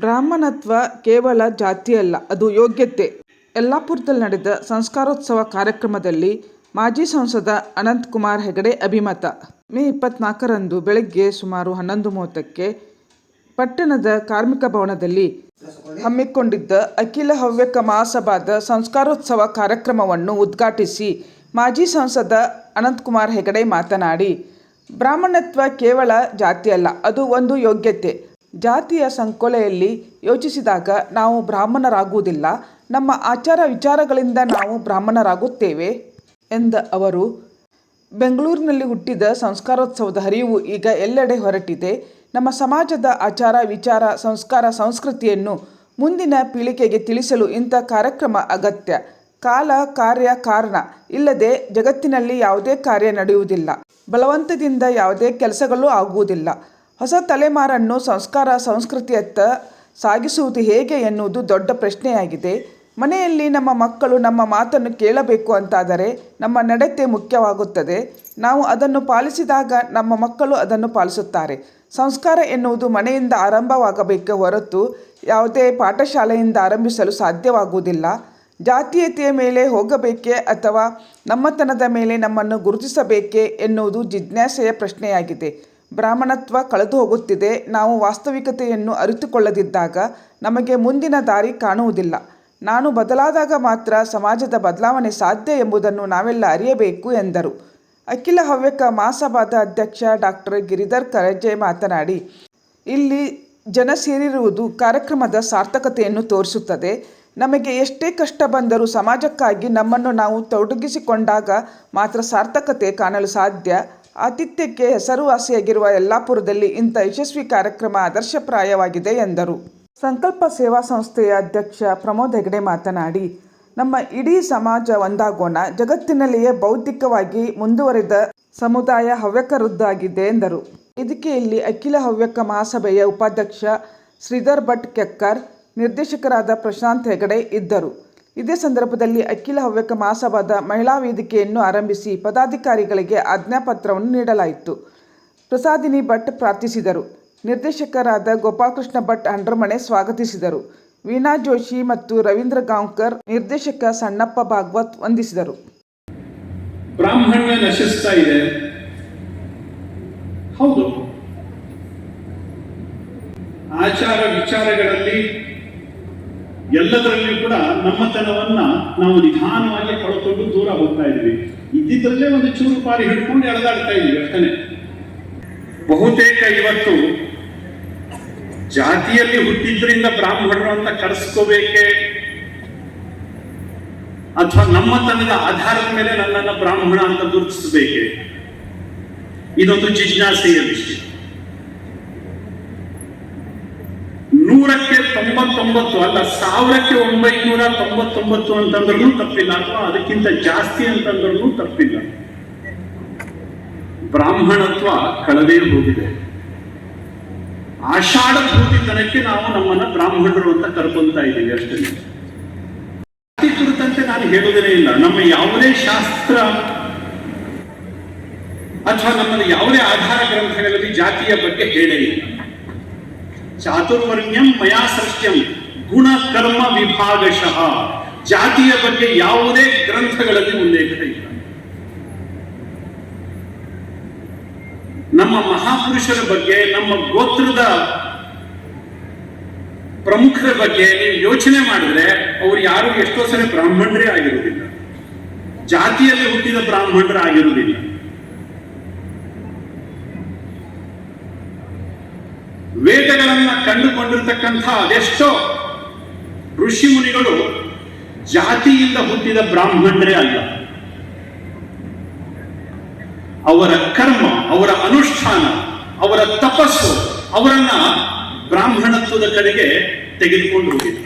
ಬ್ರಾಹ್ಮಣತ್ವ ಕೇವಲ ಜಾತಿಯಲ್ಲ, ಅದು ಯೋಗ್ಯತೆ. ಯಲ್ಲಾಪುರದಲ್ಲಿ ನಡೆದ ಸಂಸ್ಕಾರೋತ್ಸವ ಕಾರ್ಯಕ್ರಮದಲ್ಲಿ ಮಾಜಿ ಸಂಸದ ಅನಂತಕುಮಾರ್ ಹೆಗಡೆ ಅಭಿಮತ. ಮೇ 24ರಂದು ಬೆಳಗ್ಗೆ ಸುಮಾರು 11:30ಕ್ಕೆ ಪಟ್ಟಣದ ಕಾರ್ಮಿಕ ಭವನದಲ್ಲಿ ಹಮ್ಮಿಕೊಂಡಿದ್ದ ಅಖಿಲ ಹವ್ಯಕ ಮಹಾಸಭಾದ ಸಂಸ್ಕಾರೋತ್ಸವ ಕಾರ್ಯಕ್ರಮವನ್ನು ಉದ್ಘಾಟಿಸಿ ಮಾಜಿ ಸಂಸದ ಅನಂತಕುಮಾರ್ ಹೆಗಡೆ ಮಾತನಾಡಿ, ಬ್ರಾಹ್ಮಣತ್ವ ಕೇವಲ ಜಾತಿಯಲ್ಲ, ಅದು ಒಂದು ಯೋಗ್ಯತೆ. ಜಾತಿಯ ಸಂಕೋಲೆಯಲ್ಲಿ ಯೋಚಿಸಿದಾಗ ನಾವು ಬ್ರಾಹ್ಮಣರಾಗುವುದಿಲ್ಲ, ನಮ್ಮ ಆಚಾರ ವಿಚಾರಗಳಿಂದ ನಾವು ಬ್ರಾಹ್ಮಣರಾಗುತ್ತೇವೆ ಎಂದ ಅವರು, ಬೆಂಗಳೂರಿನಲ್ಲಿ ಹುಟ್ಟಿದ ಸಂಸ್ಕಾರೋತ್ಸವದ ಹರಿವು ಈಗ ಎಲ್ಲೆಡೆ ಹೊರಟಿದೆ. ನಮ್ಮ ಸಮಾಜದ ಆಚಾರ ವಿಚಾರ ಸಂಸ್ಕಾರ ಸಂಸ್ಕೃತಿಯನ್ನು ಮುಂದಿನ ಪೀಳಿಗೆಗೆ ತಿಳಿಸಲು ಇಂಥ ಕಾರ್ಯಕ್ರಮ ಅಗತ್ಯ. ಕಾಲ ಕಾರ್ಯ ಕಾರಣ ಇಲ್ಲದೆ ಜಗತ್ತಿನಲ್ಲಿ ಯಾವುದೇ ಕಾರ್ಯ ನಡೆಯುವುದಿಲ್ಲ. ಬಲವಂತದಿಂದ ಯಾವುದೇ ಕೆಲಸಗಳೂ ಆಗುವುದಿಲ್ಲ. ಹೊಸ ತಲೆಮಾರನ್ನು ಸಂಸ್ಕಾರ ಸಂಸ್ಕೃತಿಯತ್ತ ಸಾಗಿಸುವುದು ಹೇಗೆ ಎನ್ನುವುದು ದೊಡ್ಡ ಪ್ರಶ್ನೆಯಾಗಿದೆ. ಮನೆಯಲ್ಲಿ ನಮ್ಮ ಮಕ್ಕಳು ನಮ್ಮ ಮಾತನ್ನು ಕೇಳಬೇಕು ಅಂತಾದರೆ ನಮ್ಮ ನಡತೆ ಮುಖ್ಯವಾಗುತ್ತದೆ. ನಾವು ಅದನ್ನು ಪಾಲಿಸಿದಾಗ ನಮ್ಮ ಮಕ್ಕಳು ಅದನ್ನು ಪಾಲಿಸುತ್ತಾರೆ. ಸಂಸ್ಕಾರ ಎನ್ನುವುದು ಮನೆಯಿಂದ ಆರಂಭವಾಗಬೇಕೇ ಹೊರತು ಯಾವುದೇ ಪಾಠಶಾಲೆಯಿಂದ ಆರಂಭಿಸಲು ಸಾಧ್ಯವಾಗುವುದಿಲ್ಲ. ಜಾತೀಯತೆಯ ಮೇಲೆ ಹೋಗಬೇಕೇ ಅಥವಾ ನಮ್ಮತನದ ಮೇಲೆ ನಮ್ಮನ್ನು ಗುರುತಿಸಬೇಕೇ ಎನ್ನುವುದು ಜಿಜ್ಞಾಸೆಯ ಪ್ರಶ್ನೆಯಾಗಿದೆ. ಬ್ರಾಹ್ಮಣತ್ವ ಕಳೆದು ಹೋಗುತ್ತಿದೆ. ನಾವು ವಾಸ್ತವಿಕತೆಯನ್ನು ಅರಿತುಕೊಳ್ಳದಿದ್ದಾಗ ನಮಗೆ ಮುಂದಿನ ದಾರಿ ಕಾಣುವುದಿಲ್ಲ. ನಾನು ಬದಲಾದಾಗ ಮಾತ್ರ ಸಮಾಜದ ಬದಲಾವಣೆ ಸಾಧ್ಯ ಎಂಬುದನ್ನು ನಾವೆಲ್ಲ ಅರಿಯಬೇಕು ಎಂದರು. ಅಖಿಲ ಹವ್ಯಕ ಮಹಾಸಭಾದ ಅಧ್ಯಕ್ಷ ಡಾಕ್ಟರ್ ಗಿರಿಧರ್ ಕರಜೆ ಮಾತನಾಡಿ, ಇಲ್ಲಿ ಜನ ಸೇರಿರುವುದು ಕಾರ್ಯಕ್ರಮದ ಸಾರ್ಥಕತೆಯನ್ನು ತೋರಿಸುತ್ತದೆ. ನಮಗೆ ಎಷ್ಟೇ ಕಷ್ಟ ಬಂದರೂ ಸಮಾಜಕ್ಕಾಗಿ ನಮ್ಮನ್ನು ನಾವು ತೊಡಗಿಸಿಕೊಂಡಾಗ ಮಾತ್ರ ಸಾರ್ಥಕತೆ ಕಾಣಲು ಸಾಧ್ಯ. ಆತಿಥ್ಯಕ್ಕೆ ಹೆಸರುವಾಸಿಯಾಗಿರುವ ಯಲ್ಲಾಪುರದಲ್ಲಿ ಇಂಥ ಯಶಸ್ವಿ ಕಾರ್ಯಕ್ರಮ ಆದರ್ಶಪ್ರಾಯವಾಗಿದೆ ಎಂದರು. ಸಂಕಲ್ಪ ಸೇವಾ ಸಂಸ್ಥೆಯ ಅಧ್ಯಕ್ಷ ಪ್ರಮೋದ್ ಹೆಗಡೆ ಮಾತನಾಡಿ, ನಮ್ಮ ಇಡೀ ಸಮಾಜ ಒಂದಾಗೋಣ. ಜಗತ್ತಿನಲ್ಲಿಯೇ ಬೌದ್ಧಿಕವಾಗಿ ಮುಂದುವರಿದ ಸಮುದಾಯ ಹವ್ಯಕರದ್ದಾಗಿದೆ ಎಂದರು. ವೇದಿಕೆಯಲ್ಲಿ ಅಖಿಲ ಹವ್ಯಕ ಮಹಾಸಭೆಯ ಉಪಾಧ್ಯಕ್ಷ ಶ್ರೀಧರ್ ಭಟ್ ಕೆಕ್ಕರ್, ನಿರ್ದೇಶಕರಾದ ಪ್ರಶಾಂತ್ ಹೆಗಡೆ ಇದ್ದರು. ಇದೇ ಸಂದರ್ಭದಲ್ಲಿ ಅಖಿಲ ಹವ್ಯಕ ಮಹಾಸಭಾದ ಮಹಿಳಾ ವೇದಿಕೆಯನ್ನು ಆರಂಭಿಸಿ ಪದಾಧಿಕಾರಿಗಳಿಗೆ ಆಜ್ಞಾಪತ್ರವನ್ನು ನೀಡಲಾಯಿತು. ಪ್ರಸಾದಿನಿ ಭಟ್ ಪ್ರಾರ್ಥಿಸಿದರು. ನಿರ್ದೇಶಕರಾದ ಗೋಪಾಲಕೃಷ್ಣ ಭಟ್ ಹಂಡ್ರಮನೆ ಸ್ವಾಗತಿಸಿದರು. ವೀಣಾ ಜೋಶಿ ಮತ್ತು ರವೀಂದ್ರ ಗಾಂವ್ಕರ್, ನಿರ್ದೇಶಕ ಸಣ್ಣಪ್ಪ ಭಾಗವತ್ ವಂದಿಸಿದರು. ಬ್ರಾಹ್ಮಣ್ಯ ನಶಿಸ್ತಾ ಇದೆ. ಹೌದು, ಆಚಾರ ವಿಚಾರಗಳಲ್ಲಿ ಎಲ್ಲದರಲ್ಲಿಯೂ ಕೂಡ ನಮ್ಮತನವನ್ನ ನಾವು ನಿಧಾನವಾಗಿ ಕಳ್ಕೊಂಡು ದೂರ ಹೋಗ್ತಾ ಇದ್ವಿ. ಇದ್ದಿದ್ದರಲ್ಲೇ ಒಂದು ಚೂರು ಪಾರಿ ಹಿಡ್ಕೊಂಡು ಎಳೆದಾಡ್ತಾ ಇದ್ವಿ ಅಷ್ಟೇ. ಬಹುತೇಕ ಇವತ್ತು ಜಾತಿಯಲ್ಲಿ ಹುಟ್ಟಿದ್ರಿಂದ ಬ್ರಾಹ್ಮಣರು ಅಂತ ಕರೆಸ್ಕೋಬೇಕೆ ಅಥವಾ ನಮ್ಮತನದ ಆಧಾರದ ಮೇಲೆ ನನ್ನನ್ನು ಬ್ರಾಹ್ಮಣ ಅಂತ ಗುರುತಿಸಬೇಕೆ, ಇದೊಂದು ಜಿಜ್ಞಾಸೆಯ ವಿಷಯ. 100ಕ್ಕೆ 99 ಅಲ್ಲ, 1000ಕ್ಕೆ 999 ಅಂತಂದ್ರೂ ತಪ್ಪಿಲ್ಲ, ಅಥವಾ ಅದಕ್ಕಿಂತ ಜಾಸ್ತಿ ಅಂತಂದ್ರೂ ತಪ್ಪಿಲ್ಲ. ಬ್ರಾಹ್ಮಣತ್ವ ಕಳೆದೇ ಹೋಗಿದೆ. ಆಷಾಢ ಭೂತಿತನಕ್ಕೆ ನಾವು ನಮ್ಮನ್ನ ಬ್ರಾಹ್ಮಣರು ಅಂತ ಕರ್ಕೊಂತಾ ಇದ್ದೀವಿ ಅಷ್ಟೇ. ಜಾತಿ ಕುರಿತಂತೆ ನಾನು ಹೇಳುವುದೇ ಇಲ್ಲ. ನಮ್ಮ ಯಾವುದೇ ಶಾಸ್ತ್ರ ಅಥವಾ ನಮ್ಮಲ್ಲಿ ಯಾವುದೇ ಆಧಾರ ಗ್ರಂಥಗಳಲ್ಲಿ ಜಾತಿಯ ಬಗ್ಗೆ ಹೇಳೇ ಇಲ್ಲ. ಚಾತುರ್ವರ್ಣ್ಯಂ ಮಯಾ ಸೃಷ್ಟ್ಯಂ ಗುಣ ಕರ್ಮ ವಿಭಾಗಶಃ. ಜಾತಿಯ ಬಗ್ಗೆ ಯಾವುದೇ ಗ್ರಂಥಗಳಲ್ಲಿ ಉಲ್ಲೇಖ ಇಲ್ಲ. ನಮ್ಮ ಮಹಾಪುರುಷರ ಬಗ್ಗೆ, ನಮ್ಮ ಗೋತ್ರದ ಪ್ರಮುಖರ ಬಗ್ಗೆ ನೀವು ಯೋಚನೆ ಮಾಡಿದ್ರೆ ಅವರು ಯಾರು ಎಷ್ಟೋ ಸಲ ಬ್ರಾಹ್ಮಣರೇ ಆಗಿರುವುದಿಲ್ಲ, ಜಾತಿಯಲ್ಲಿ ಹುಟ್ಟಿದ ಬ್ರಾಹ್ಮಣರ ಆಗಿರುವುದಿಲ್ಲ. ವೇದಗಳನ್ನ ಕಂಡುಕೊಂಡಿರ್ತಕ್ಕಂಥ ಅದೆಷ್ಟೋ ಋಷಿ ಮುನಿಗಳು ಜಾತಿಯಿಂದ ಹುಟ್ಟಿದ ಬ್ರಾಹ್ಮಣರೇ ಅಲ್ಲ. ಅವರ ಕರ್ಮ, ಅವರ ಅನುಷ್ಠಾನ, ಅವರ ತಪಸ್ಸು ಅವರನ್ನ ಬ್ರಾಹ್ಮಣತ್ವದ ಕಡೆಗೆ ತೆಗೆದುಕೊಂಡು ಹೋಗಿದೆ.